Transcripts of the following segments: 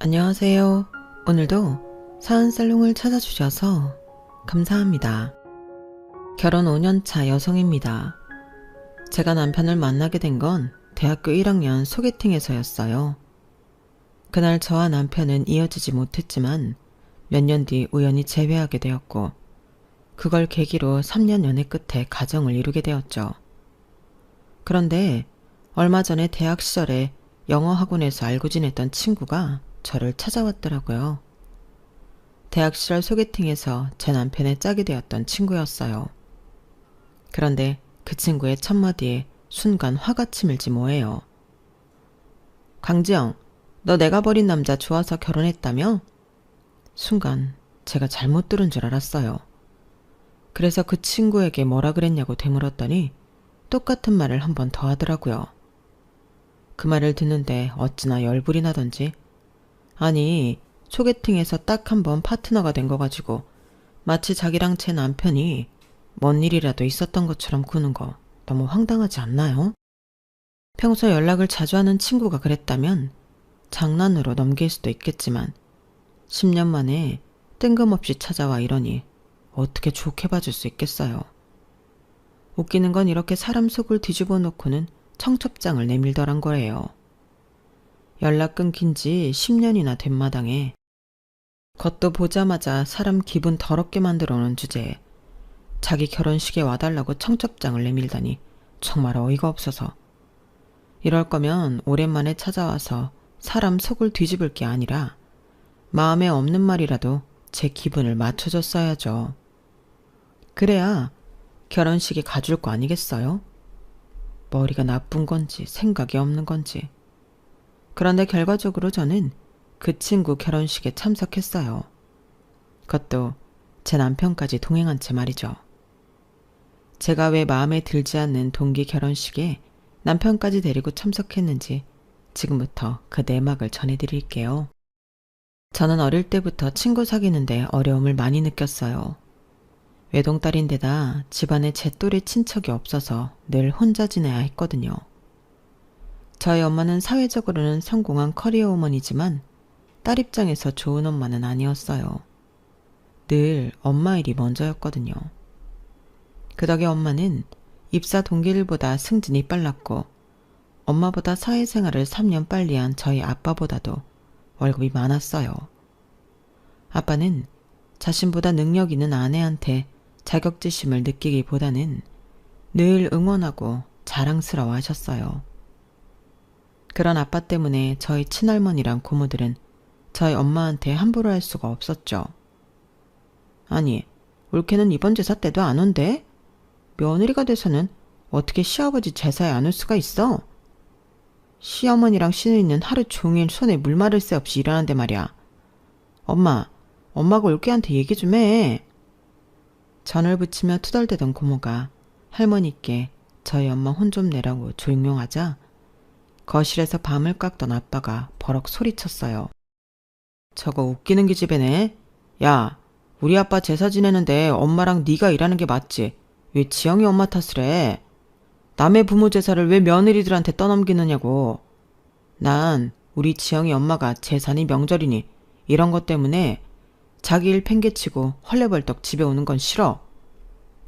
안녕하세요. 오늘도 사은살롱을 찾아주셔서 감사합니다. 결혼 5년차 여성입니다. 제가 남편을 만나게 된 건 대학교 1학년 소개팅에서였어요. 그날 저와 남편은 이어지지 못했지만 몇 년 뒤 우연히 재회하게 되었고, 그걸 계기로 3년 연애 끝에 가정을 이루게 되었죠. 그런데 얼마 전에 대학 시절에 영어 학원에서 알고 지냈던 친구가 저를 찾아왔더라고요. 대학 시절 소개팅에서 제 남편의 짝이 되었던 친구였어요. 그런데 그 친구의 첫마디에 순간 화가 치밀지 뭐예요. 강지영, 너 내가 버린 남자 좋아서 결혼했다며? 순간 제가 잘못 들은 줄 알았어요. 그래서 그 친구에게 뭐라 그랬냐고 되물었더니 똑같은 말을 한 번 더 하더라고요. 그 말을 듣는데 어찌나 열불이 나던지, 아니 소개팅에서 딱 한 번 파트너가 된 거 가지고 마치 자기랑 제 남편이 뭔 일이라도 있었던 것처럼 구는 거 너무 황당하지 않나요? 평소 연락을 자주 하는 친구가 그랬다면 장난으로 넘길 수도 있겠지만 10년 만에 뜬금없이 찾아와 이러니 어떻게 좋게 봐줄 수 있겠어요. 웃기는 건 이렇게 사람 속을 뒤집어 놓고는 청첩장을 내밀더란 거예요. 연락 끊긴 지 10년이나 된 마당에 겉도 보자마자 사람 기분 더럽게 만들어 놓은 주제에 자기 결혼식에 와달라고 청첩장을 내밀다니 정말 어이가 없어서, 이럴 거면 오랜만에 찾아와서 사람 속을 뒤집을 게 아니라 마음에 없는 말이라도 제 기분을 맞춰줬어야죠. 그래야 결혼식에 가줄 거 아니겠어요? 머리가 나쁜 건지 생각이 없는 건지. 그런데 결과적으로 저는 그 친구 결혼식에 참석했어요. 그것도 제 남편까지 동행한 채 말이죠. 제가 왜 마음에 들지 않는 동기 결혼식에 남편까지 데리고 참석했는지 지금부터 그 내막을 전해드릴게요. 저는 어릴 때부터 친구 사귀는데 어려움을 많이 느꼈어요. 외동딸인데다 집안에 제 또래 친척이 없어서 늘 혼자 지내야 했거든요. 저희 엄마는 사회적으로는 성공한 커리어우먼이지만 딸 입장에서 좋은 엄마는 아니었어요. 늘 엄마 일이 먼저였거든요. 그 덕에 엄마는 입사 동기들보다 승진이 빨랐고 엄마보다 사회생활을 3년 빨리 한 저희 아빠보다도 월급이 많았어요. 아빠는 자신보다 능력 있는 아내한테 자격지심을 느끼기보다는 늘 응원하고 자랑스러워 하셨어요. 그런 아빠 때문에 저희 친할머니랑 고모들은 저희 엄마한테 함부로 할 수가 없었죠. 아니, 올케는 이번 제사 때도 안 온대? 며느리가 돼서는 어떻게 시아버지 제사에 안 올 수가 있어? 시어머니랑 시누이는 하루 종일 손에 물 마를 새 없이 일하는데 말이야. 엄마가 올케한테 얘기 좀 해. 전을 붙이며 투덜대던 고모가 할머니께 저희 엄마 혼 좀 내라고 조용용하자 거실에서 밤을 깎던 아빠가 버럭 소리쳤어요. 저거 웃기는 기집애네. 야, 우리 아빠 제사 지내는데 엄마랑 네가 일하는 게 맞지? 왜 지영이 엄마 탓을 해? 남의 부모 제사를 왜 며느리들한테 떠넘기느냐고. 난 우리 지영이 엄마가 제사니 명절이니 이런 것 때문에 자기 일 팽개치고 헐레벌떡 집에 오는 건 싫어.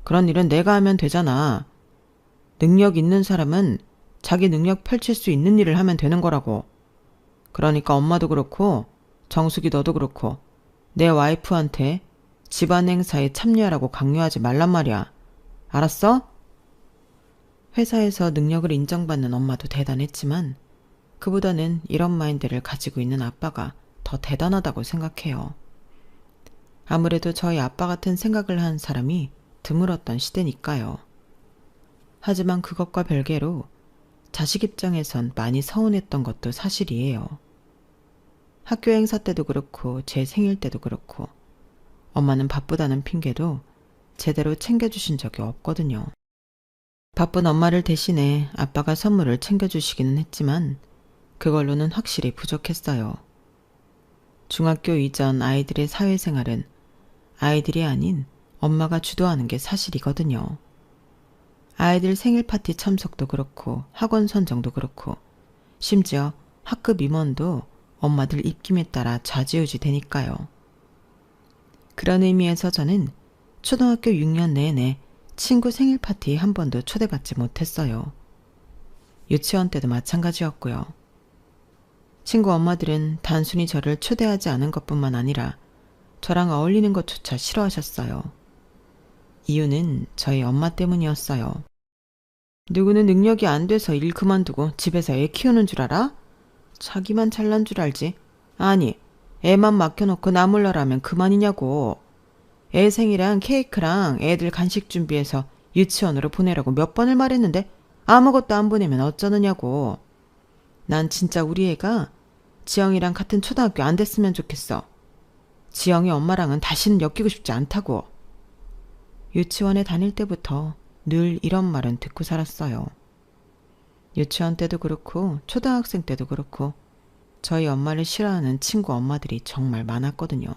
그런 일은 내가 하면 되잖아. 능력 있는 사람은 자기 능력 펼칠 수 있는 일을 하면 되는 거라고. 그러니까 엄마도 그렇고 정숙이 너도 그렇고 내 와이프한테 집안 행사에 참여하라고 강요하지 말란 말이야. 알았어? 회사에서 능력을 인정받는 엄마도 대단했지만 그보다는 이런 마인드를 가지고 있는 아빠가 더 대단하다고 생각해요. 아무래도 저희 아빠 같은 생각을 한 사람이 드물었던 시대니까요. 하지만 그것과 별개로 자식 입장에선 많이 서운했던 것도 사실이에요. 학교 행사 때도 그렇고 제 생일 때도 그렇고 엄마는 바쁘다는 핑계도 제대로 챙겨주신 적이 없거든요. 바쁜 엄마를 대신해 아빠가 선물을 챙겨주시기는 했지만 그걸로는 확실히 부족했어요. 중학교 이전 아이들의 사회생활은 아이들이 아닌 엄마가 주도하는 게 사실이거든요. 아이들 생일 파티 참석도 그렇고 학원 선정도 그렇고 심지어 학급 임원도 엄마들 입김에 따라 좌지우지 되니까요. 그런 의미에서 저는 초등학교 6년 내내 친구 생일 파티 한 번도 초대받지 못했어요. 유치원 때도 마찬가지였고요. 친구 엄마들은 단순히 저를 초대하지 않은 것뿐만 아니라 저랑 어울리는 것조차 싫어하셨어요. 이유는 저희 엄마 때문이었어요. 누구는 능력이 안 돼서 일 그만두고 집에서 애 키우는 줄 알아? 자기만 잘난 줄 알지. 아니, 애만 맡겨놓고 나 몰라라면 그만이냐고. 애 생일이랑 케이크랑 애들 간식 준비해서 유치원으로 보내라고 몇 번을 말했는데 아무것도 안 보내면 어쩌느냐고. 난 진짜 우리 애가 지영이랑 같은 초등학교 안 됐으면 좋겠어. 지영이 엄마랑은 다시는 엮이고 싶지 않다고. 유치원에 다닐 때부터 늘 이런 말은 듣고 살았어요. 유치원 때도 그렇고 초등학생 때도 그렇고 저희 엄마를 싫어하는 친구 엄마들이 정말 많았거든요.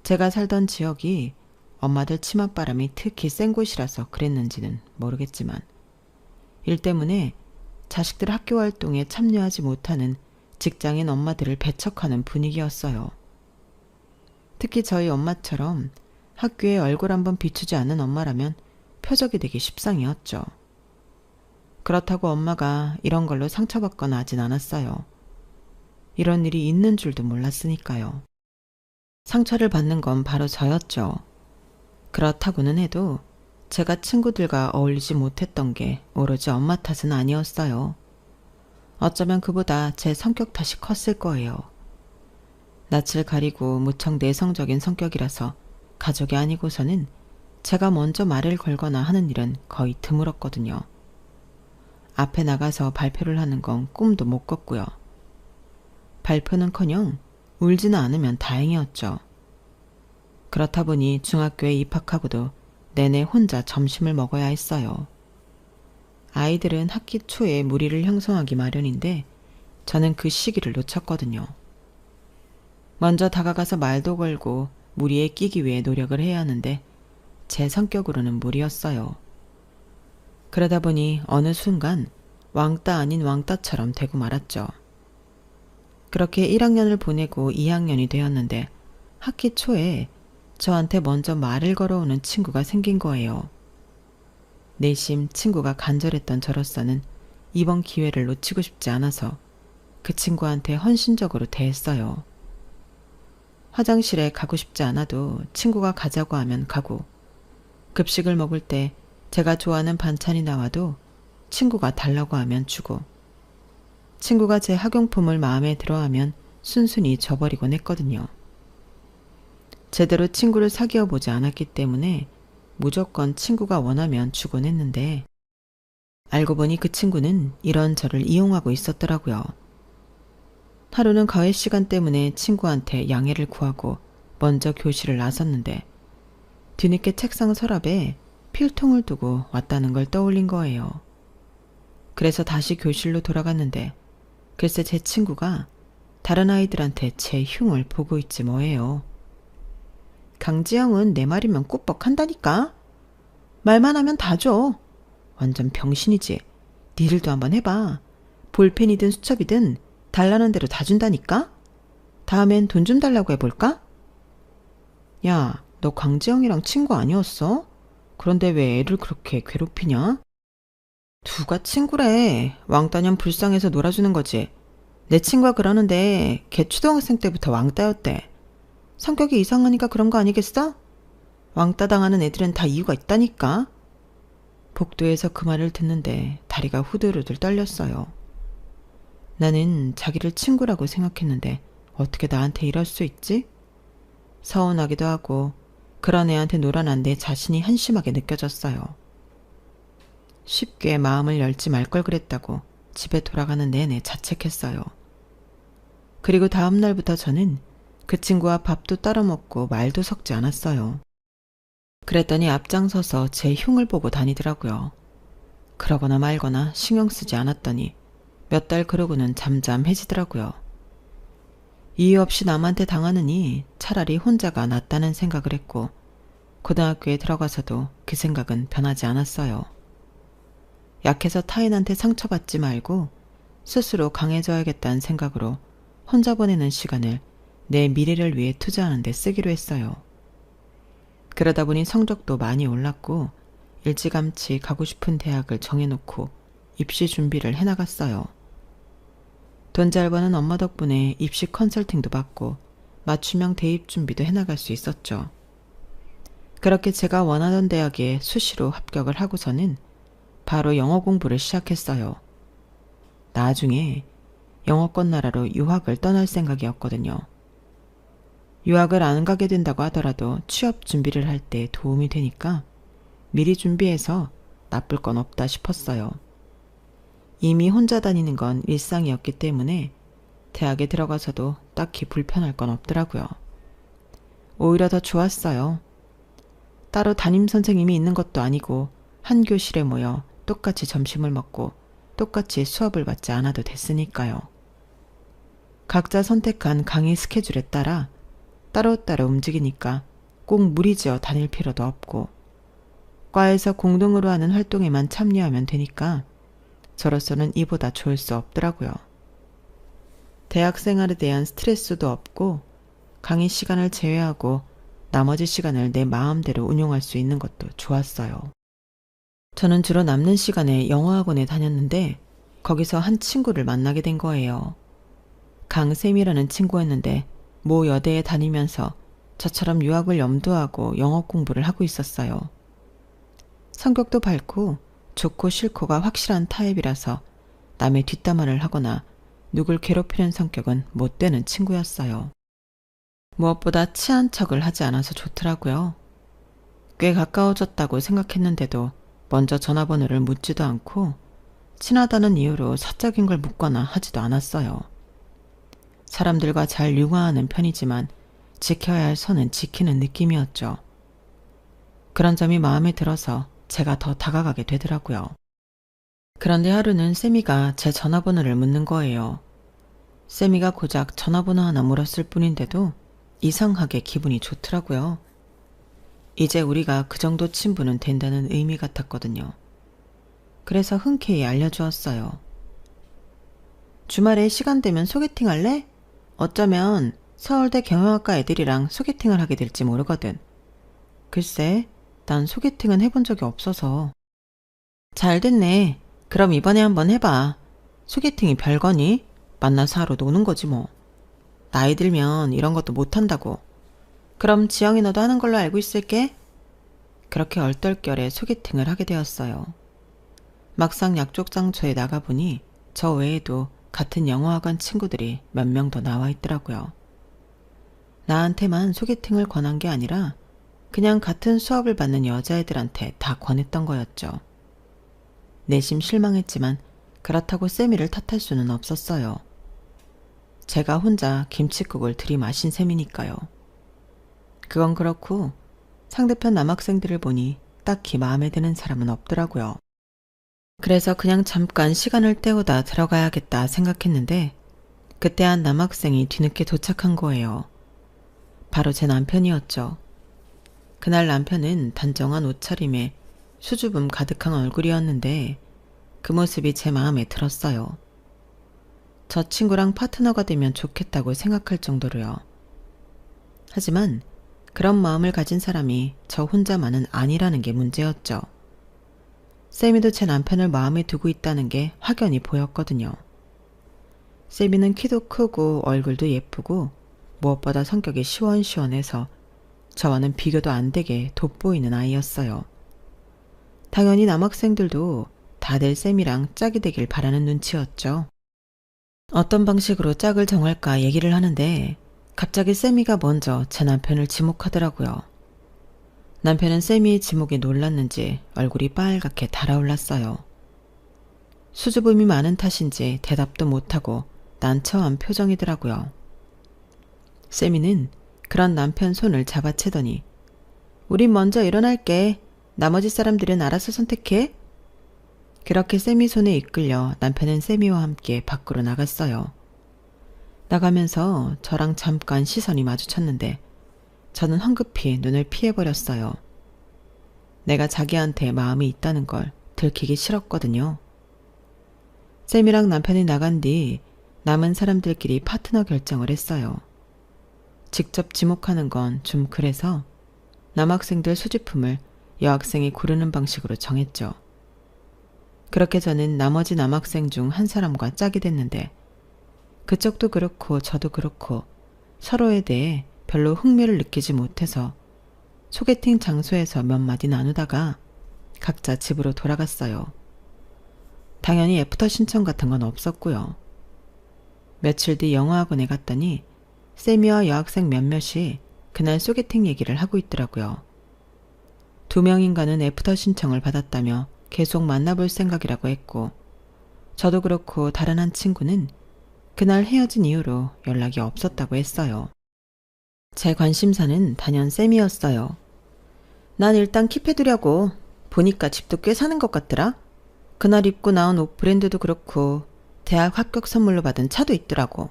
제가 살던 지역이 엄마들 치맛바람이 특히 센 곳이라서 그랬는지는 모르겠지만 일 때문에 자식들 학교 활동에 참여하지 못하는 직장인 엄마들을 배척하는 분위기였어요. 특히 저희 엄마처럼 학교에 얼굴 한번 비추지 않는 엄마라면 표적이 되기 십상이었죠. 그렇다고 엄마가 이런 걸로 상처받거나 하진 않았어요. 이런 일이 있는 줄도 몰랐으니까요. 상처를 받는 건 바로 저였죠. 그렇다고는 해도 제가 친구들과 어울리지 못했던 게 오로지 엄마 탓은 아니었어요. 어쩌면 그보다 제 성격 탓이 컸을 거예요. 낯을 가리고 무척 내성적인 성격이라서 가족이 아니고서는 제가 먼저 말을 걸거나 하는 일은 거의 드물었거든요. 앞에 나가서 발표를 하는 건 꿈도 못 꿨고요. 발표는커녕 울지는 않으면 다행이었죠. 그렇다 보니 중학교에 입학하고도 내내 혼자 점심을 먹어야 했어요. 아이들은 학기 초에 무리를 형성하기 마련인데 저는 그 시기를 놓쳤거든요. 먼저 다가가서 말도 걸고 무리에 끼기 위해 노력을 해야 하는데 제 성격으로는 무리였어요. 그러다 보니 어느 순간 왕따 아닌 왕따처럼 되고 말았죠. 그렇게 1학년을 보내고 2학년이 되었는데 학기 초에 저한테 먼저 말을 걸어오는 친구가 생긴 거예요. 내심 친구가 간절했던 저로서는 이번 기회를 놓치고 싶지 않아서 그 친구한테 헌신적으로 대했어요. 화장실에 가고 싶지 않아도 친구가 가자고 하면 가고, 급식을 먹을 때 제가 좋아하는 반찬이 나와도 친구가 달라고 하면 주고, 친구가 제 학용품을 마음에 들어하면 순순히 줘버리곤 했거든요. 제대로 친구를 사귀어 보지 않았기 때문에 무조건 친구가 원하면 주곤 했는데 알고 보니 그 친구는 이런 저를 이용하고 있었더라고요. 하루는 과외 시간 때문에 친구한테 양해를 구하고 먼저 교실을 나섰는데 뒤늦게 책상 서랍에 필통을 두고 왔다는 걸 떠올린 거예요. 그래서 다시 교실로 돌아갔는데 글쎄 제 친구가 다른 아이들한테 제 흉을 보고 있지 뭐예요. 강지영은 내 말이면 꾸벅한다니까. 말만 하면 다 줘. 완전 병신이지. 니들도 한번 해봐. 볼펜이든 수첩이든 달라는 대로 다 준다니까. 다음엔 돈 좀 달라고 해볼까? 야, 너 강지영이랑 친구 아니었어? 그런데 왜 애를 그렇게 괴롭히냐? 누가 친구래. 왕따년 불쌍해서 놀아주는 거지. 내 친구가 그러는데 걔 초등학생 때부터 왕따였대. 성격이 이상하니까 그런 거 아니겠어? 왕따 당하는 애들은 다 이유가 있다니까. 복도에서 그 말을 듣는데 다리가 후들후들 떨렸어요. 나는 자기를 친구라고 생각했는데 어떻게 나한테 이럴 수 있지? 서운하기도 하고 그런 애한테 놀아난 내 자신이 한심하게 느껴졌어요. 쉽게 마음을 열지 말 걸 그랬다고 집에 돌아가는 내내 자책했어요. 그리고 다음 날부터 저는 그 친구와 밥도 따로 먹고 말도 섞지 않았어요. 그랬더니 앞장서서 제 흉을 보고 다니더라고요. 그러거나 말거나 신경 쓰지 않았더니 몇 달 그러고는 잠잠해지더라고요. 이유 없이 남한테 당하느니 차라리 혼자가 낫다는 생각을 했고 고등학교에 들어가서도 그 생각은 변하지 않았어요. 약해서 타인한테 상처받지 말고 스스로 강해져야겠다는 생각으로 혼자 보내는 시간을 내 미래를 위해 투자하는 데 쓰기로 했어요. 그러다 보니 성적도 많이 올랐고 일찌감치 가고 싶은 대학을 정해놓고 입시 준비를 해나갔어요. 돈 잘 버는 엄마 덕분에 입시 컨설팅도 받고 맞춤형 대입 준비도 해나갈 수 있었죠. 그렇게 제가 원하던 대학에 수시로 합격을 하고서는 바로 영어 공부를 시작했어요. 나중에 영어권 나라로 유학을 떠날 생각이었거든요. 유학을 안 가게 된다고 하더라도 취업 준비를 할 때 도움이 되니까 미리 준비해서 나쁠 건 없다 싶었어요. 이미 혼자 다니는 건 일상이었기 때문에 대학에 들어가서도 딱히 불편할 건 없더라고요. 오히려 더 좋았어요. 따로 담임 선생님이 있는 것도 아니고 한 교실에 모여 똑같이 점심을 먹고 똑같이 수업을 받지 않아도 됐으니까요. 각자 선택한 강의 스케줄에 따라 따로따로 움직이니까 꼭 무리지어 다닐 필요도 없고 과에서 공동으로 하는 활동에만 참여하면 되니까 저로서는 이보다 좋을 수 없더라고요. 대학 생활에 대한 스트레스도 없고 강의 시간을 제외하고 나머지 시간을 내 마음대로 운용할 수 있는 것도 좋았어요. 저는 주로 남는 시간에 영어학원에 다녔는데 거기서 한 친구를 만나게 된 거예요. 강쌤이라는 친구였는데 모 여대에 다니면서 저처럼 유학을 염두하고 영어 공부를 하고 있었어요. 성격도 밝고 좋고 싫고가 확실한 타입이라서 남의 뒷담화를 하거나 누굴 괴롭히는 성격은 못 되는 친구였어요. 무엇보다 치안 척을 하지 않아서 좋더라고요. 꽤 가까워졌다고 생각했는데도 먼저 전화번호를 묻지도 않고 친하다는 이유로 사적인 걸 묻거나 하지도 않았어요. 사람들과 잘 융화하는 편이지만 지켜야 할 선은 지키는 느낌이었죠. 그런 점이 마음에 들어서 제가 더 다가가게 되더라고요. 그런데 하루는 세미가 제 전화번호를 묻는 거예요. 세미가 고작 전화번호 하나 물었을 뿐인데도 이상하게 기분이 좋더라고요. 이제 우리가 그 정도 친분은 된다는 의미 같았거든요. 그래서 흔쾌히 알려주었어요. 주말에 시간 되면 소개팅 할래? 어쩌면 서울대 경영학과 애들이랑 소개팅을 하게 될지 모르거든. 글쎄, 난 소개팅은 해본 적이 없어서. 잘 됐네. 그럼 이번에 한번 해봐. 소개팅이 별거니? 만나서 하루 노는 거지 뭐. 나이 들면 이런 것도 못한다고. 그럼 지영이 너도 하는 걸로 알고 있을게. 그렇게 얼떨결에 소개팅을 하게 되었어요. 막상 약족장소에 나가보니 저 외에도 같은 영어학원 친구들이 몇 명 더 나와 있더라고요. 나한테만 소개팅을 권한 게 아니라 그냥 같은 수업을 받는 여자애들한테 다 권했던 거였죠. 내심 실망했지만 그렇다고 세미를 탓할 수는 없었어요. 제가 혼자 김칫국을 들이마신 셈이니까요. 그건 그렇고 상대편 남학생들을 보니 딱히 마음에 드는 사람은 없더라고요. 그래서 그냥 잠깐 시간을 때우다 들어가야겠다 생각했는데 그때 한 남학생이 뒤늦게 도착한 거예요. 바로 제 남편이었죠. 그날 남편은 단정한 옷차림에 수줍음 가득한 얼굴이었는데 그 모습이 제 마음에 들었어요. 저 친구랑 파트너가 되면 좋겠다고 생각할 정도로요. 하지만 그런 마음을 가진 사람이 저 혼자만은 아니라는 게 문제였죠. 세미도 제 남편을 마음에 두고 있다는 게 확연히 보였거든요. 세미는 키도 크고 얼굴도 예쁘고 무엇보다 성격이 시원시원해서 저와는 비교도 안 되게 돋보이는 아이였어요. 당연히 남학생들도 다들 세미랑 짝이 되길 바라는 눈치였죠. 어떤 방식으로 짝을 정할까 얘기를 하는데 갑자기 세미가 먼저 제 남편을 지목하더라고요. 남편은 세미의 지목에 놀랐는지 얼굴이 빨갛게 달아올랐어요. 수줍음이 많은 탓인지 대답도 못하고 난처한 표정이더라고요. 세미는 그런 남편 손을 잡아채더니 우린 먼저 일어날게. 나머지 사람들은 알아서 선택해. 그렇게 세미 손에 이끌려 남편은 세미와 함께 밖으로 나갔어요. 나가면서 저랑 잠깐 시선이 마주쳤는데 저는 황급히 눈을 피해버렸어요. 내가 자기한테 마음이 있다는 걸 들키기 싫었거든요. 쌤이랑 남편이 나간 뒤 남은 사람들끼리 파트너 결정을 했어요. 직접 지목하는 건 좀 그래서 남학생들 소지품을 여학생이 고르는 방식으로 정했죠. 그렇게 저는 나머지 남학생 중 한 사람과 짝이 됐는데 그쪽도 그렇고 저도 그렇고 서로에 대해 별로 흥미를 느끼지 못해서 소개팅 장소에서 몇 마디 나누다가 각자 집으로 돌아갔어요. 당연히 애프터 신청 같은 건 없었고요. 며칠 뒤 영어학원에 갔더니 세미와 여학생 몇몇이 그날 소개팅 얘기를 하고 있더라고요. 2명인가는 애프터 신청을 받았다며 계속 만나볼 생각이라고 했고 저도 그렇고 다른 한 친구는 그날 헤어진 이후로 연락이 없었다고 했어요. 제 관심사는 단연 쌤이었어요. 난 일단 킵해두려고. 보니까 집도 꽤 사는 것 같더라. 그날 입고 나온 옷 브랜드도 그렇고 대학 합격 선물로 받은 차도 있더라고.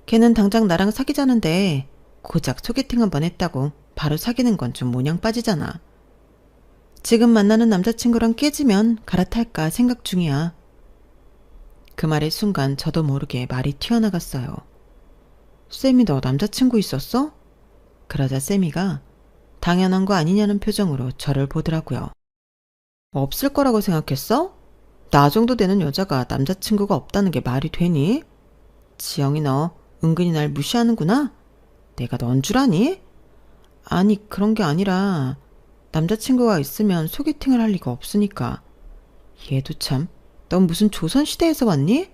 걔는 당장 나랑 사귀자는데 고작 소개팅 한번 했다고 바로 사귀는 건 좀 모냥 빠지잖아. 지금 만나는 남자친구랑 깨지면 갈아탈까 생각 중이야. 그 말의 순간 저도 모르게 말이 튀어나갔어요. 쌤이 너 남자친구 있었어? 그러자 쌤이가 당연한 거 아니냐는 표정으로 저를 보더라고요. 없을 거라고 생각했어? 나 정도 되는 여자가 남자친구가 없다는 게 말이 되니? 지영이 너 은근히 날 무시하는구나? 내가 넌 줄 아니? 아니 그런 게 아니라 남자친구가 있으면 소개팅을 할 리가 없으니까. 얘도 참, 넌 무슨 조선시대에서 왔니?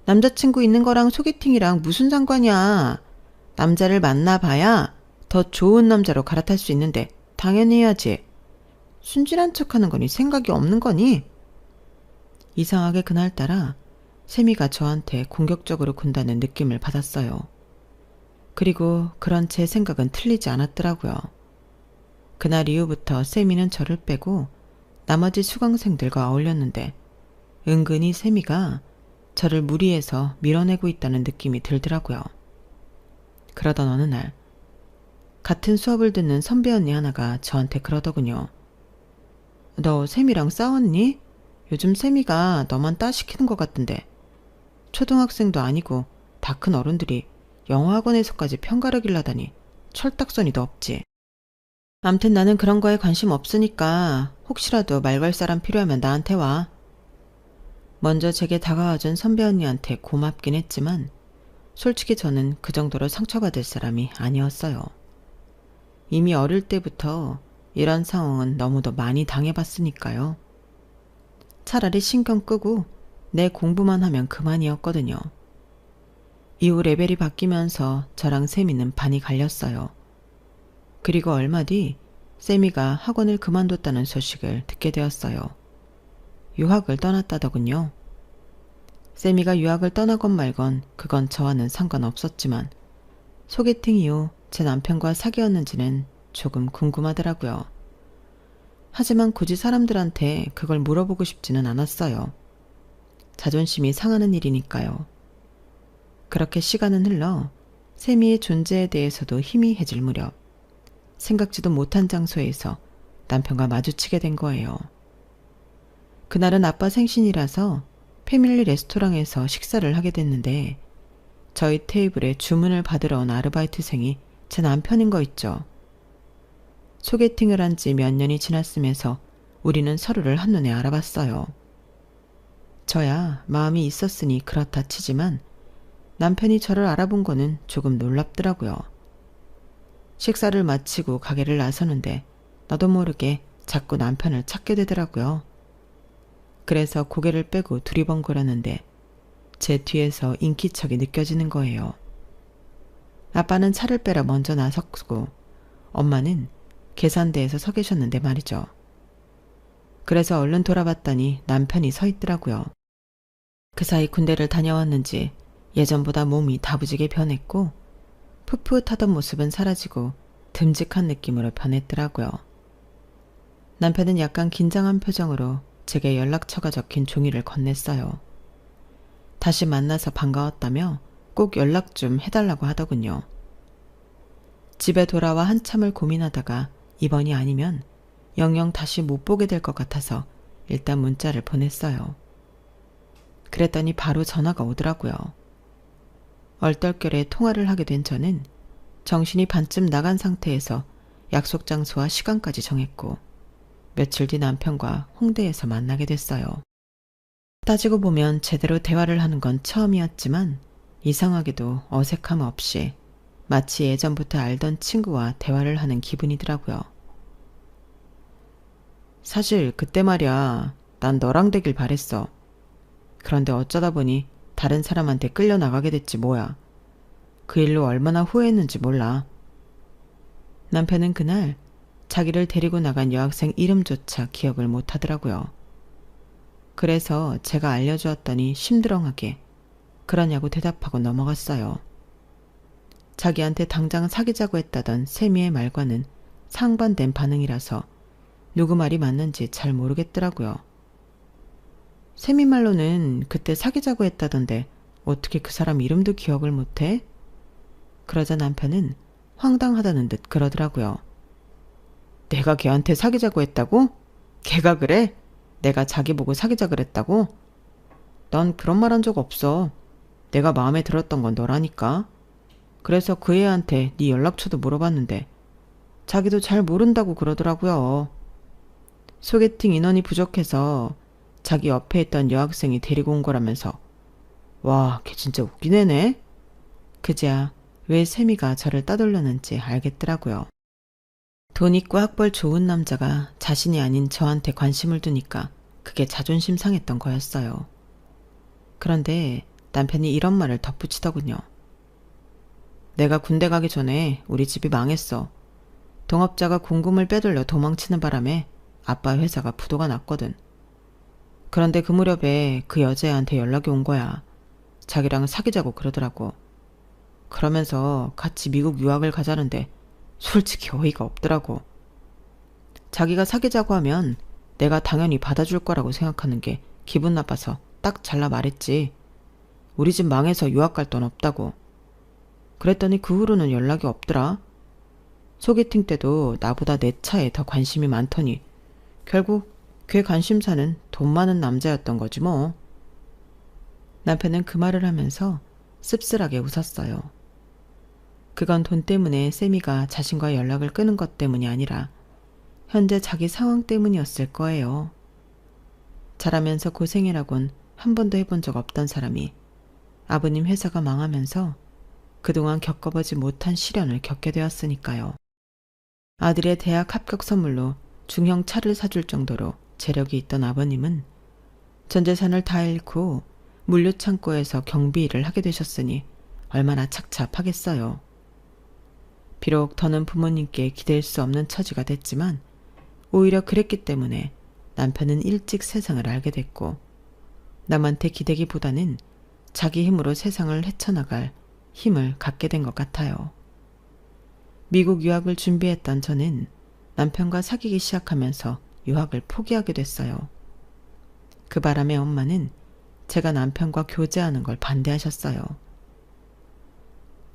남자친구 있는 거랑 소개팅이랑 무슨 상관이야. 남자를 만나봐야 더 좋은 남자로 갈아탈 수 있는데 당연히 해야지. 순진한 척하는 거니 생각이 없는 거니? 이상하게 그날따라 세미가 저한테 공격적으로 군다는 느낌을 받았어요. 그리고 그런 제 생각은 틀리지 않았더라고요. 그날 이후부터 세미는 저를 빼고 나머지 수강생들과 어울렸는데 은근히 세미가 저를 무리해서 밀어내고 있다는 느낌이 들더라고요. 그러던 어느 날 같은 수업을 듣는 선배 언니 하나가 저한테 그러더군요. 너 세미랑 싸웠니? 요즘 세미가 너만 따시키는 것 같던데. 초등학생도 아니고 다 큰 어른들이 영어학원에서까지 평가를 길라다니 철딱서니도 없지. 암튼 나는 그런 거에 관심 없으니까 혹시라도 말 걸 사람 필요하면 나한테 와. 먼저 제게 다가와준 선배 언니한테 고맙긴 했지만 솔직히 저는 그 정도로 상처받을 사람이 아니었어요. 이미 어릴 때부터 이런 상황은 너무도 많이 당해봤으니까요. 차라리 신경 끄고 내 공부만 하면 그만이었거든요. 이후 레벨이 바뀌면서 저랑 세미는 반이 갈렸어요. 그리고 얼마 뒤 세미가 학원을 그만뒀다는 소식을 듣게 되었어요. 유학을 떠났다더군요. 세미가 유학을 떠나건 말건 그건 저와는 상관없었지만 소개팅 이후 제 남편과 사귀었는지는 조금 궁금하더라고요. 하지만 굳이 사람들한테 그걸 물어보고 싶지는 않았어요. 자존심이 상하는 일이니까요. 그렇게 시간은 흘러 세미의 존재에 대해서도 희미해질 무렵 생각지도 못한 장소에서 남편과 마주치게 된 거예요. 그날은 아빠 생신이라서 패밀리 레스토랑에서 식사를 하게 됐는데 저희 테이블에 주문을 받으러 온 아르바이트생이 제 남편인 거 있죠. 소개팅을 한 지 몇 년이 지났으면서 우리는 서로를 한눈에 알아봤어요. 저야 마음이 있었으니 그렇다 치지만 남편이 저를 알아본 거는 조금 놀랍더라고요. 식사를 마치고 가게를 나서는데 나도 모르게 자꾸 남편을 찾게 되더라고요. 그래서 고개를 빼고 두리번거렸는데 제 뒤에서 인기척이 느껴지는 거예요. 아빠는 차를 빼러 먼저 나섰고 엄마는 계산대에서 서 계셨는데 말이죠. 그래서 얼른 돌아봤더니 남편이 서 있더라고요. 그 사이 군대를 다녀왔는지 예전보다 몸이 다부지게 변했고 풋풋하던 모습은 사라지고 듬직한 느낌으로 변했더라고요. 남편은 약간 긴장한 표정으로 제게 연락처가 적힌 종이를 건넸어요. 다시 만나서 반가웠다며 꼭 연락 좀 해달라고 하더군요. 집에 돌아와 한참을 고민하다가 이번이 아니면 영영 다시 못 보게 될 것 같아서 일단 문자를 보냈어요. 그랬더니 바로 전화가 오더라고요. 얼떨결에 통화를 하게 된 저는 정신이 반쯤 나간 상태에서 약속 장소와 시간까지 정했고 며칠 뒤 남편과 홍대에서 만나게 됐어요. 따지고 보면 제대로 대화를 하는 건 처음이었지만 이상하게도 어색함 없이 마치 예전부터 알던 친구와 대화를 하는 기분이더라고요. 사실 그때 말이야, 난 너랑 되길 바랬어. 그런데 어쩌다 보니 다른 사람한테 끌려나가게 됐지 뭐야. 그 일로 얼마나 후회했는지 몰라. 남편은 그날 자기를 데리고 나간 여학생 이름조차 기억을 못 하더라고요. 그래서 제가 알려주었더니 심드렁하게 그러냐고 대답하고 넘어갔어요. 자기한테 당장 사귀자고 했다던 세미의 말과는 상반된 반응이라서 누구 말이 맞는지 잘 모르겠더라고요. 세미 말로는 그때 사귀자고 했다던데 어떻게 그 사람 이름도 기억을 못해? 그러자 남편은 황당하다는 듯 그러더라고요. 내가 걔한테 사귀자고 했다고? 걔가 그래? 내가 자기 보고 사귀자 그랬다고? 난 그런 말 한 적 없어. 내가 마음에 들었던 건 너라니까. 그래서 그 애한테 네 연락처도 물어봤는데 자기도 잘 모른다고 그러더라고요. 소개팅 인원이 부족해서 자기 옆에 있던 여학생이 데리고 온 거라면서. 와, 걔 진짜 웃긴 애네. 그제야 왜 세미가 저를 따돌렸는지 알겠더라고요. 돈 있고 학벌 좋은 남자가 자신이 아닌 저한테 관심을 두니까 그게 자존심 상했던 거였어요. 그런데 남편이 이런 말을 덧붙이더군요. 내가 군대 가기 전에 우리 집이 망했어. 동업자가 공금을 빼돌려 도망치는 바람에 아빠 회사가 부도가 났거든. 그런데 그 무렵에 그 여자애한테 연락이 온 거야. 자기랑 사귀자고 그러더라고. 그러면서 같이 미국 유학을 가자는데 솔직히 어이가 없더라고. 자기가 사귀자고 하면 내가 당연히 받아줄 거라고 생각하는 게 기분 나빠서 딱 잘라 말했지. 우리 집 망해서 유학 갈 돈 없다고. 그랬더니 그 후로는 연락이 없더라. 소개팅 때도 나보다 내 차에 더 관심이 많더니 결국 걔 관심사는 돈 많은 남자였던 거지 뭐. 남편은 그 말을 하면서 씁쓸하게 웃었어요. 그건 돈 때문에 세미가 자신과 연락을 끊은 것 때문이 아니라 현재 자기 상황 때문이었을 거예요. 자라면서 고생이라곤 한 번도 해본 적 없던 사람이 아버님 회사가 망하면서 그동안 겪어보지 못한 시련을 겪게 되었으니까요. 아들의 대학 합격 선물로 중형 차를 사줄 정도로 재력이 있던 아버님은 전 재산을 다 잃고 물류창고에서 경비 일을 하게 되셨으니 얼마나 착잡하겠어요. 비록 더는 부모님께 기댈 수 없는 처지가 됐지만 오히려 그랬기 때문에 남편은 일찍 세상을 알게 됐고 남한테 기대기보다는 자기 힘으로 세상을 헤쳐나갈 힘을 갖게 된 것 같아요. 미국 유학을 준비했던 저는 남편과 사귀기 시작하면서 유학을 포기하게 됐어요. 그 바람에 엄마는 제가 남편과 교제하는 걸 반대하셨어요.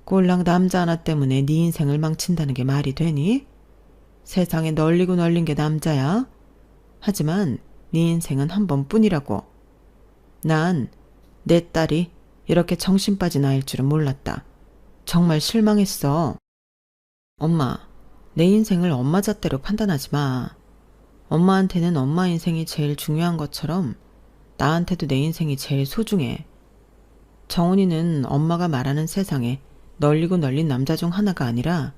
꼴랑 남자 하나 때문에 네 인생을 망친다는 게 말이 되니? 세상에 널리고 널린 게 남자야. 하지만 네 인생은 한 번뿐이라고. 난 내 딸이 이렇게 정신 빠진 아이일 줄은 몰랐다. 정말 실망했어. 엄마, 내 인생을 엄마 잣대로 판단하지 마. 엄마한테는 엄마 인생이 제일 중요한 것처럼 나한테도 내 인생이 제일 소중해. 정훈이는 엄마가 말하는 세상에 널리고 널린 남자 중 하나가 아니라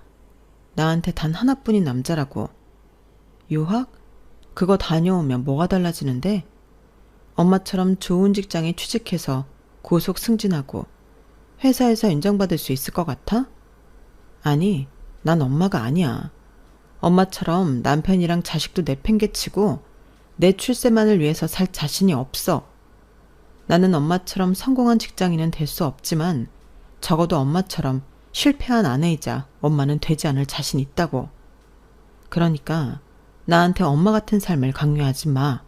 나한테 단 하나뿐인 남자라고. 유학? 그거 다녀오면 뭐가 달라지는데? 엄마처럼 좋은 직장에 취직해서 고속 승진하고 회사에서 인정받을 수 있을 것 같아? 아니, 난 엄마가 아니야. 엄마처럼 남편이랑 자식도 내팽개치고 내 출세만을 위해서 살 자신이 없어. 나는 엄마처럼 성공한 직장인은 될 수 없지만 적어도 엄마처럼 실패한 아내이자 엄마는 되지 않을 자신 있다고. 그러니까 나한테 엄마 같은 삶을 강요하지 마.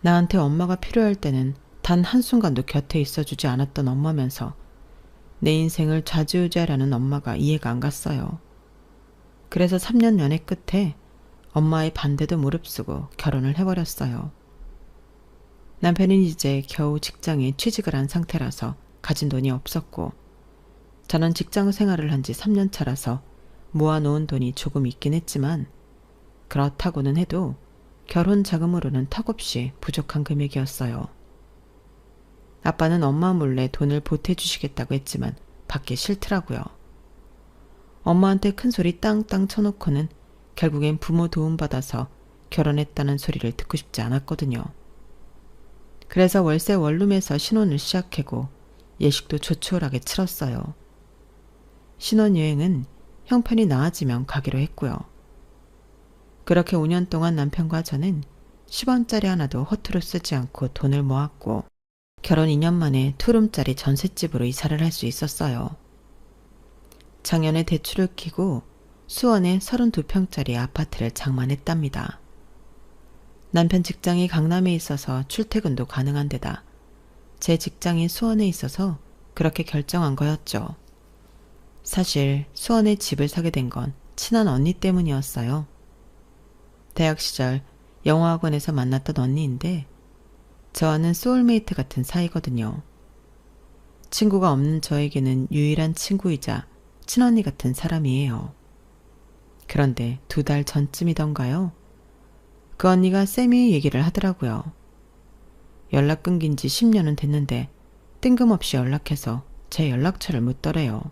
나한테 엄마가 필요할 때는 단 한순간도 곁에 있어주지 않았던 엄마면서 내 인생을 좌지우지하려는 엄마가 이해가 안 갔어요. 그래서 3년 연애 끝에 엄마의 반대도 무릅쓰고 결혼을 해버렸어요. 남편은 이제 겨우 직장에 취직을 한 상태라서 가진 돈이 없었고 저는 직장 생활을 한 지 3년 차라서 모아놓은 돈이 조금 있긴 했지만 그렇다고는 해도 결혼 자금으로는 턱없이 부족한 금액이었어요. 아빠는 엄마 몰래 돈을 보태주시겠다고 했지만 받기 싫더라고요. 엄마한테 큰 소리 땅땅 쳐놓고는 결국엔 부모 도움받아서 결혼했다는 소리를 듣고 싶지 않았거든요. 그래서 월세 원룸에서 신혼을 시작하고 예식도 조촐하게 치렀어요. 신혼여행은 형편이 나아지면 가기로 했고요. 그렇게 5년 동안 남편과 저는 10원짜리 하나도 허투루 쓰지 않고 돈을 모았고 결혼 2년 만에 투룸짜리 전셋집으로 이사를 할 수 있었어요. 작년에 대출을 끼고 수원에 32평짜리 아파트를 장만했답니다. 남편 직장이 강남에 있어서 출퇴근도 가능한 데다 제 직장이 수원에 있어서 그렇게 결정한 거였죠. 사실 수원에 집을 사게 된 건 친한 언니 때문이었어요. 대학 시절 영어학원에서 만났던 언니인데 저와는 소울메이트 같은 사이거든요. 친구가 없는 저에게는 유일한 친구이자 친언니 같은 사람이에요. 그런데 2달 전쯤이던가요? 그 언니가 쌤이 얘기를 하더라고요. 연락 끊긴 지 10년은 됐는데 뜬금없이 연락해서 제 연락처를 묻더래요.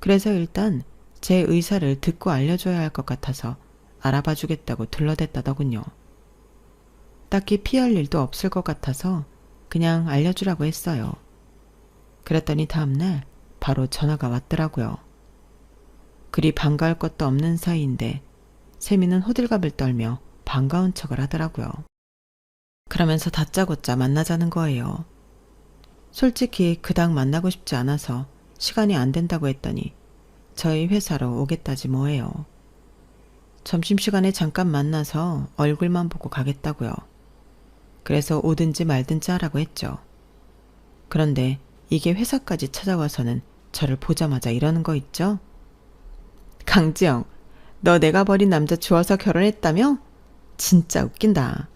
그래서 일단 제 의사를 듣고 알려줘야 할 것 같아서 알아봐 주겠다고 둘러댔다더군요. 딱히 피할 일도 없을 것 같아서 그냥 알려주라고 했어요. 그랬더니 다음날 바로 전화가 왔더라고요. 그리 반가울 것도 없는 사이인데 세미는 호들갑을 떨며 반가운 척을 하더라고요. 그러면서 다짜고짜 만나자는 거예요. 솔직히 그닥 만나고 싶지 않아서 시간이 안 된다고 했더니 저희 회사로 오겠다지 뭐예요. 점심시간에 잠깐 만나서 얼굴만 보고 가겠다고요. 그래서 오든지 말든지 하라고 했죠. 그런데 이게 회사까지 찾아와서는 저를 보자마자 이러는 거 있죠? 강지영, 너 내가 버린 남자 좋아서 결혼했다며? 진짜 웃긴다.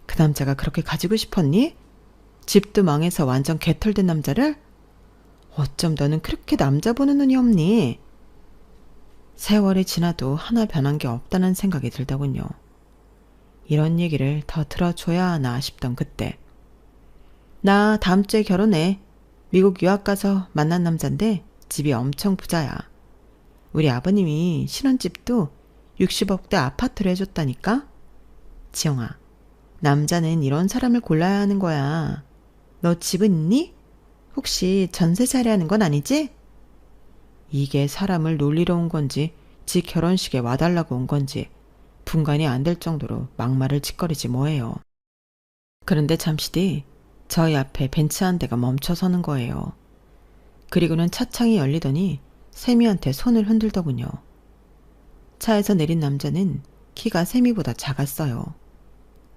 그 남자가 그렇게 가지고 싶었니? 집도 망해서 완전 개털된 남자를? 어쩜 너는 그렇게 남자 보는 눈이 없니? 세월이 지나도 하나 변한 게 없다는 생각이 들더군요. 이런 얘기를 더 들어줘야 하나 싶던 그때. 나 다음 주에 결혼해. 미국 유학 가서 만난 남잔데 집이 엄청 부자야. 우리 아버님이 신혼집도 60억대 아파트를 해줬다니까? 지영아, 남자는 이런 사람을 골라야 하는 거야. 너 집은 있니? 혹시 전세 살이하는 건 아니지? 이게 사람을 놀리러 온 건지 지 결혼식에 와달라고 온 건지 분간이 안 될 정도로 막말을 짓거리지 뭐예요. 그런데 잠시 뒤 저희 앞에 벤츠 한 대가 멈춰서는 거예요. 그리고는 차창이 열리더니 세미한테 손을 흔들더군요. 차에서 내린 남자는 키가 세미보다 작았어요.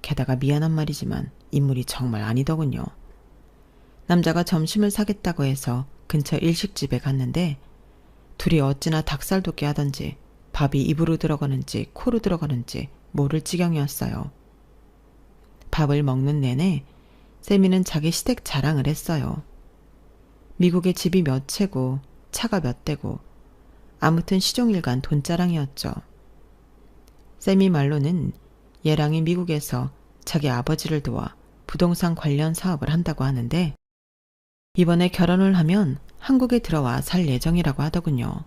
게다가 미안한 말이지만 인물이 정말 아니더군요. 남자가 점심을 사겠다고 해서 근처 일식집에 갔는데 둘이 어찌나 닭살돋게 하던지 밥이 입으로 들어가는지 코로 들어가는지 모를 지경이었어요. 밥을 먹는 내내 세미는 자기 시댁 자랑을 했어요. 미국에 집이 몇 채고 차가 몇 대고 아무튼 시종일관 돈자랑이었죠. 세미 말로는 얘랑이 미국에서 자기 아버지를 도와 부동산 관련 사업을 한다고 하는데 이번에 결혼을 하면 한국에 들어와 살 예정이라고 하더군요.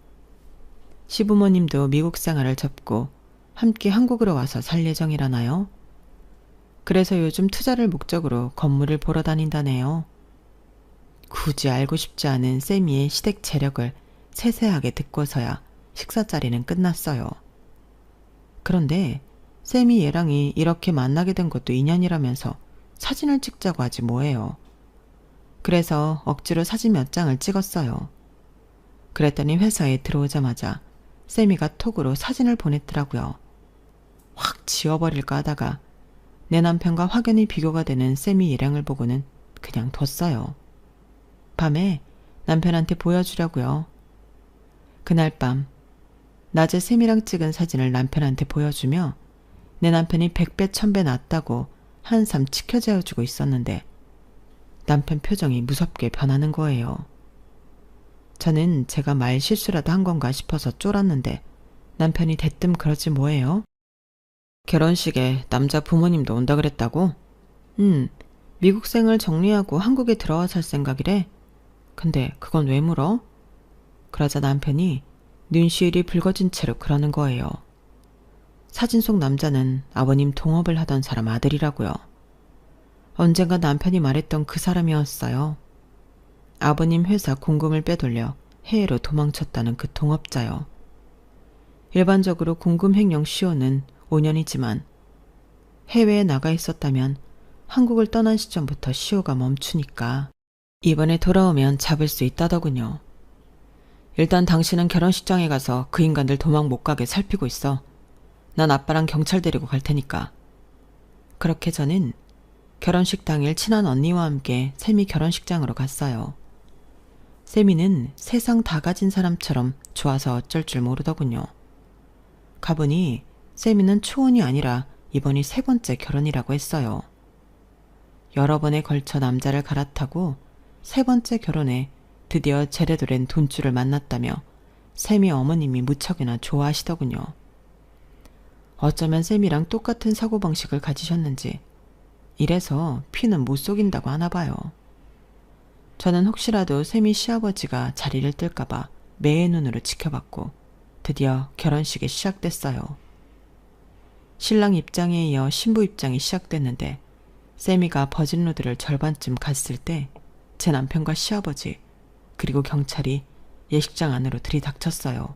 시부모님도 미국 생활을 접고 함께 한국으로 와서 살 예정이라나요? 그래서 요즘 투자를 목적으로 건물을 보러 다닌다네요. 굳이 알고 싶지 않은 세미의 시댁 재력을 세세하게 듣고서야 식사 자리는 끝났어요. 그런데 세미 얘랑이 이렇게 만나게 된 것도 인연이라면서 사진을 찍자고 하지 뭐예요. 그래서 억지로 사진 몇 장을 찍었어요. 그랬더니 회사에 들어오자마자 세미가 톡으로 사진을 보냈더라고요. 확 지워버릴까 하다가 내 남편과 확연히 비교가 되는 세미 일행을 보고는 그냥 뒀어요. 밤에 남편한테 보여주려고요. 그날 밤 낮에 세미랑 찍은 사진을 남편한테 보여주며 내 남편이 100배 1000배 낫다고 한삼 치켜재워주고 있었는데 남편 표정이 무섭게 변하는 거예요. 저는 제가 말 실수라도 한 건가 싶어서 쫄았는데 남편이 대뜸 그러지 뭐예요? 결혼식에 남자 부모님도 온다 그랬다고? 미국 생을 정리하고 한국에 들어와 살 생각이래. 근데 그건 왜 물어? 그러자 남편이 눈시울이 붉어진 채로 그러는 거예요. 사진 속 남자는 아버님 동업을 하던 사람 아들이라고요. 언젠가 남편이 말했던 그 사람이었어요. 아버님 회사 공금을 빼돌려 해외로 도망쳤다는 그 동업자요. 일반적으로 공금 횡령 시효는 5년이지만 해외에 나가 있었다면 한국을 떠난 시점부터 시효가 멈추니까 이번에 돌아오면 잡을 수 있다더군요. 일단 당신은 결혼식장에 가서 그 인간들 도망 못 가게 살피고 있어. 난 아빠랑 경찰 데리고 갈 테니까. 그렇게 저는 결혼식 당일 친한 언니와 함께 세미 결혼식장으로 갔어요. 세미는 세상 다 가진 사람처럼 좋아서 어쩔 줄 모르더군요. 가보니 세미는 초혼이 아니라 이번이 3번째 결혼이라고 했어요. 여러 번에 걸쳐 남자를 갈아타고 3번째 결혼에 드디어 제대로 된 돈줄을 만났다며 세미 어머님이 무척이나 좋아하시더군요. 어쩌면 세미랑 똑같은 사고방식을 가지셨는지 이래서 피는 못 속인다고 하나 봐요. 저는 혹시라도 세미 시아버지가 자리를 뜰까봐 매의 눈으로 지켜봤고 드디어 결혼식이 시작됐어요. 신랑 입장에 이어 신부 입장이 시작됐는데 세미가 버진로드를 절반쯤 갔을 때 제 남편과 시아버지 그리고 경찰이 예식장 안으로 들이닥쳤어요.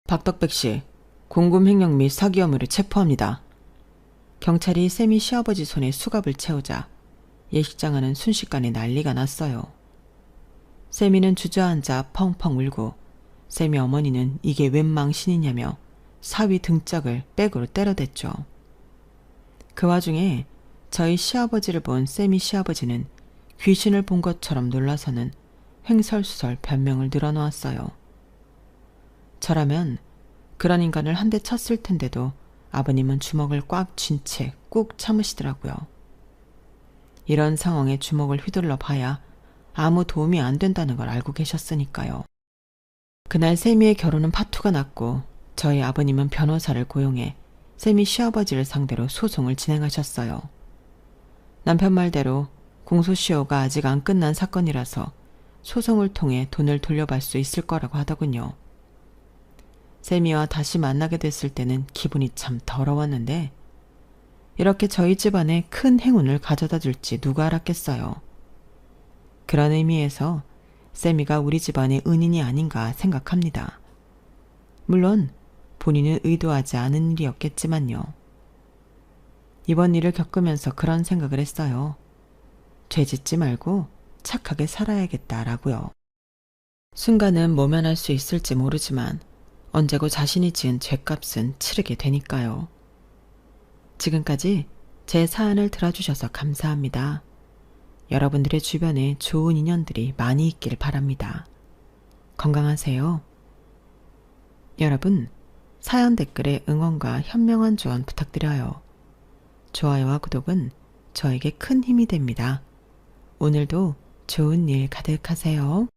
박덕백 씨, 공금 횡령 및 사기 혐의로 체포합니다. 경찰이 세미 시아버지 손에 수갑을 채우자 예식장 안은 순식간에 난리가 났어요. 세미는 주저앉아 펑펑 울고 세미 어머니는 이게 웬 망신이냐며 사위 등짝을 백으로 때려댔죠. 그 와중에 저희 시아버지를 본 세미 시아버지는 귀신을 본 것처럼 놀라서는 횡설수설 변명을 늘어놓았어요. 저라면 그런 인간을 한 대 쳤을 텐데도 아버님은 주먹을 꽉 쥔 채 꾹 참으시더라고요. 이런 상황에 주먹을 휘둘러 봐야 아무 도움이 안 된다는 걸 알고 계셨으니까요. 그날 세미의 결혼은 파토가 났고 저희 아버님은 변호사를 고용해 세미 시아버지를 상대로 소송을 진행하셨어요. 남편 말대로 공소시효가 아직 안 끝난 사건이라서 소송을 통해 돈을 돌려받을 수 있을 거라고 하더군요. 세미와 다시 만나게 됐을 때는 기분이 참 더러웠는데 이렇게 저희 집안에 큰 행운을 가져다 줄지 누가 알았겠어요. 그런 의미에서 세미가 우리 집안의 은인이 아닌가 생각합니다. 물론 본인은 의도하지 않은 일이었겠지만요. 이번 일을 겪으면서 그런 생각을 했어요. 죄 짓지 말고 착하게 살아야겠다라고요. 순간은 모면할 수 있을지 모르지만 언제고 자신이 지은 죄값은 치르게 되니까요. 지금까지 제 사연을 들어주셔서 감사합니다. 여러분들의 주변에 좋은 인연들이 많이 있길 바랍니다. 건강하세요. 여러분, 사연 댓글에 응원과 현명한 조언 부탁드려요. 좋아요와 구독은 저에게 큰 힘이 됩니다. 오늘도 좋은 일 가득하세요.